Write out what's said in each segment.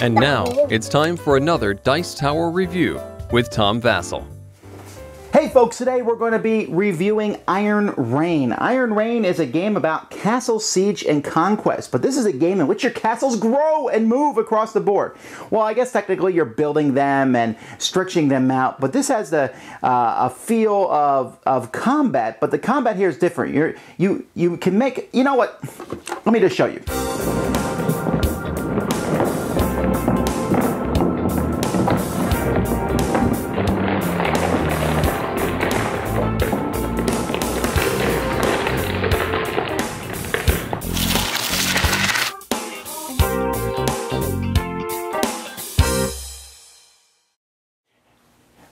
And now, it's time for another Dice Tower review with Tom Vasel. Hey folks, today we're going to be reviewing Iron Reign. Iron Reign is a game about castle siege and conquest, but this is a game in which your castles grow and move across the board. Well, I guess technically you're building them and stretching them out, but this has a feel of combat, but the combat here is different. You can make, you know what, let me just show you.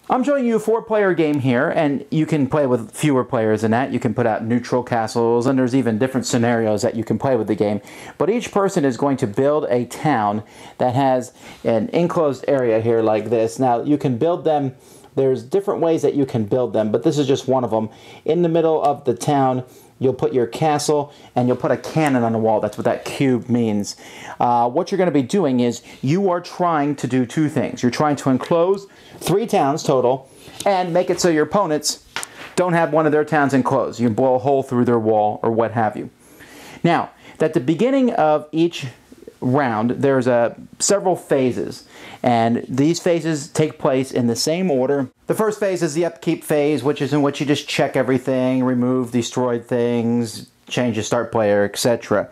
I'm showing you a 4-player game here, and you can play with fewer players than that. You can put out neutral castles, and there's even different scenarios that you can play with the game. But each person is going to build a town that has an enclosed area here like this. Now, you can build them. There's different ways that you can build them, but this is just one of them. In the middle of the town, you'll put your castle, and you'll put a cannon on the wall. That's what that cube means. What you're going to be doing is you are trying to do two things. You're trying to enclose 3 towns total and make it so your opponents don't have one of their towns enclosed. You can blow a hole through their wall or what have you. Now, at the beginning of each round, there's several phases, and these phases take place in the same order. The first phase is the upkeep phase, which is in which you just check everything, remove destroyed things, change the start player, etc.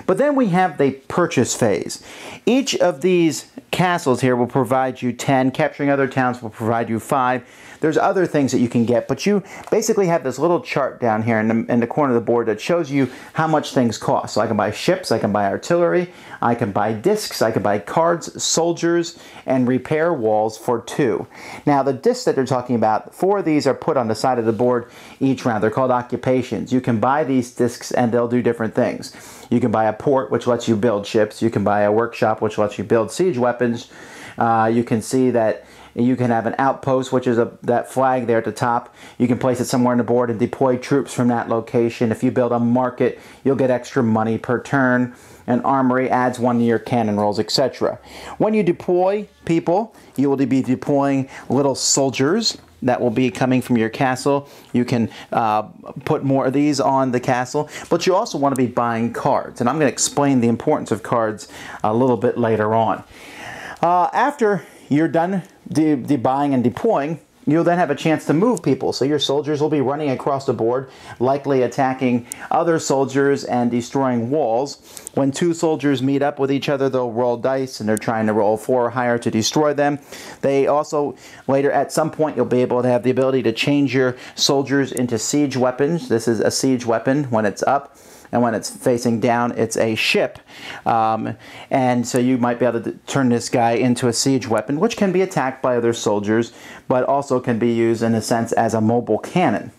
But then we have the purchase phase. Each of these castles here will provide you 10, capturing other towns will provide you 5. There's other things that you can get, but you basically have this little chart down here in the corner of the board that shows you how much things cost. So I can buy ships, I can buy artillery, I can buy discs, I can buy cards, soldiers, and repair walls for 2. Now the discs that they're talking about, 4 of these are put on the side of the board each round. They're called occupations. You can buy these discs and they'll do different things. You can buy a port, which lets you build ships. You can buy a workshop, which lets you build siege weapons. You can see that you can have an outpost, which is that flag there at the top. You can place it somewhere on the board and deploy troops from that location. If you build a market, you'll get extra money per turn. An armory adds 1 to your cannon rolls, etc. When you deploy people, you will be deploying little soldiers that will be coming from your castle. You can put more of these on the castle, but you also want to be buying cards. And I'm going to explain the importance of cards a little bit later on. After you're done buying and deploying, you'll then have a chance to move people. So your soldiers will be running across the board, likely attacking other soldiers and destroying walls. When 2 soldiers meet up with each other, they'll roll dice, and they're trying to roll 4 or higher to destroy them. They also, later at some point, you'll be able to have the ability to change your soldiers into siege weapons. This is a siege weapon when it's up. And when it's facing down, it's a ship. And so you might be able to turn this guy into a siege weapon, which can be attacked by other soldiers, but also can be used in a sense as a mobile cannon.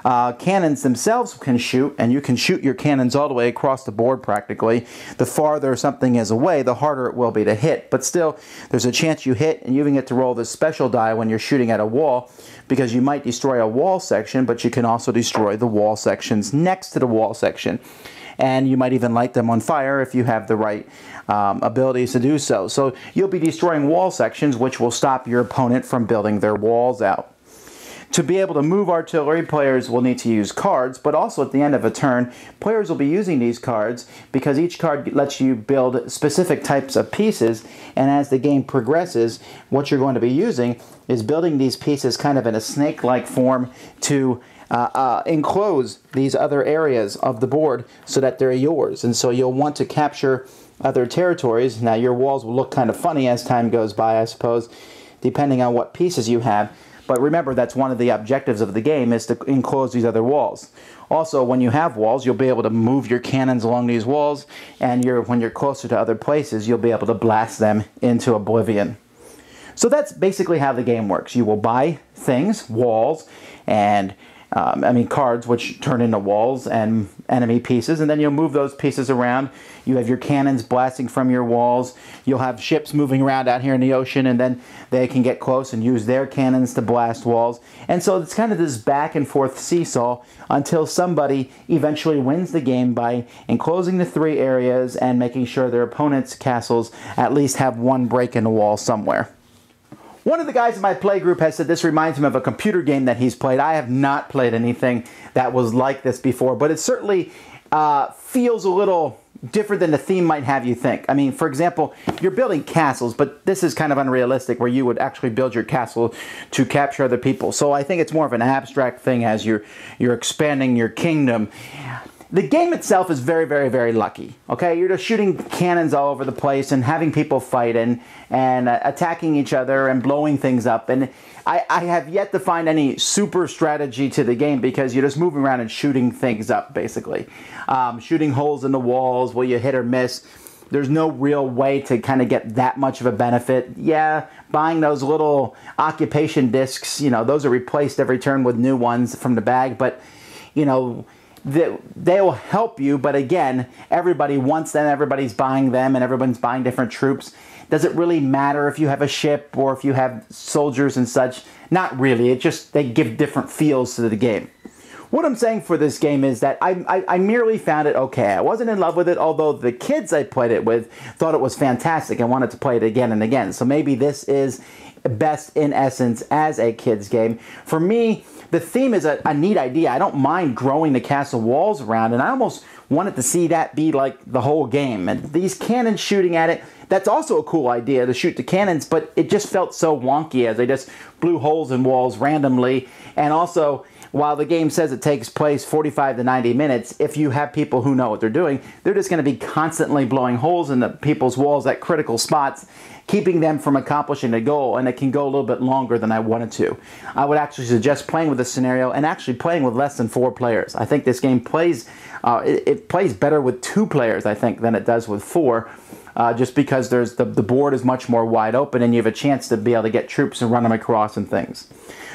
Cannons themselves can shoot, and you can shoot your cannons all the way across the board practically. The farther something is away, the harder it will be to hit. But still, there's a chance you hit, and you even get to roll this special die when you're shooting at a wall, because you might destroy a wall section, but you can also destroy the wall sections next to the wall section. And you might even light them on fire if you have the right abilities to do so. So you'll be destroying wall sections, which will stop your opponent from building their walls out. To be able to move artillery, players will need to use cards, but also at the end of a turn, players will be using these cards because each card lets you build specific types of pieces, and as the game progresses, what you're going to be using is building these pieces kind of in a snake-like form to enclose these other areas of the board so that they're yours. And so you'll want to capture other territories. Now your walls will look kind of funny as time goes by, I suppose, depending on what pieces you have. But remember, that's one of the objectives of the game, is to enclose these other walls. Also, when you have walls, you'll be able to move your cannons along these walls, and when you're closer to other places, you'll be able to blast them into oblivion. So that's basically how the game works. You will buy things, walls, and cards, which turn into walls and enemy pieces, and then you'll move those pieces around. You have your cannons blasting from your walls. You'll have ships moving around out here in the ocean, and then they can get close and use their cannons to blast walls. And so it's kind of this back and forth seesaw until somebody eventually wins the game by enclosing the 3 areas and making sure their opponent's castles at least have one break in the wall somewhere. One of the guys in my play group has said this reminds him of a computer game that he's played. I have not played anything that was like this before, but it certainly feels a little different than the theme might have you think. I mean, for example, you're building castles, but this is kind of unrealistic where you would actually build your castle to capture other people. So I think it's more of an abstract thing as you're expanding your kingdom. The game itself is very, very, very lucky. Okay, you're just shooting cannons all over the place and having people fight and attacking each other and blowing things up. And I have yet to find any super strategy to the game because you're just moving around and shooting things up, basically. Shooting holes in the walls, will you hit or miss? There's no real way to kind of get that much of a benefit. Yeah, buying those little occupation discs, those are replaced every turn with new ones from the bag, but, they'll help you, but again, everybody wants them, everybody's buying them, and everyone's buying different troops. Does it really matter if you have a ship or if you have soldiers and such? Not really. They give different feels to the game. What I'm saying for this game is that I merely found it okay. I wasn't in love with it, although the kids I played it with thought it was fantastic and wanted to play it again and again. So maybe this is best in essence as a kids game. For me, the theme is a neat idea. I don't mind growing the castle walls around, and I almost wanted to see that be like the whole game. And these cannons shooting at it, that's also a cool idea to shoot the cannons, but it just felt so wonky as they just blew holes in walls randomly. And also, while the game says it takes place 45 to 90 minutes, if you have people who know what they're doing, they're just going to be constantly blowing holes in the people's walls at critical spots, keeping them from accomplishing the goal, and it can go a little bit longer than I wanted to. I would actually suggest playing with this scenario and actually playing with less than 4 players. I think this game plays, it plays better with 2 players, I think, than it does with 4. Just because the board is much more wide open and you have a chance to be able to get troops and run them across and things.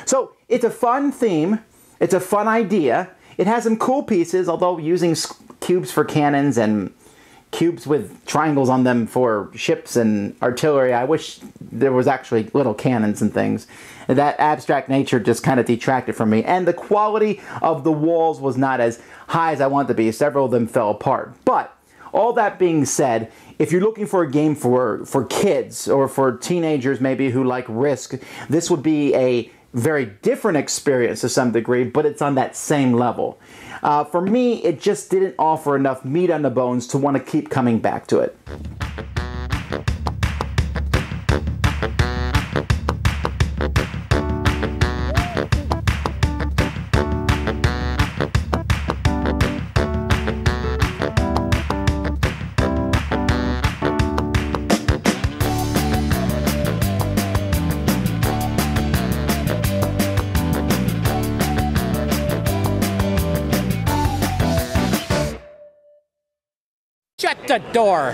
So it's a fun theme. It's a fun idea. It has some cool pieces, although using cubes for cannons and cubes with triangles on them for ships and artillery, I wish there was actually little cannons and things. That abstract nature just kind of detracted from me. And the quality of the walls was not as high as I wanted to be. Several of them fell apart. But all that being said, if you're looking for a game for kids or for teenagers maybe who like Risk, this would be a very different experience to some degree, but it's on that same level. For me, it just didn't offer enough meat on the bones to want to keep coming back to it. Shut the door!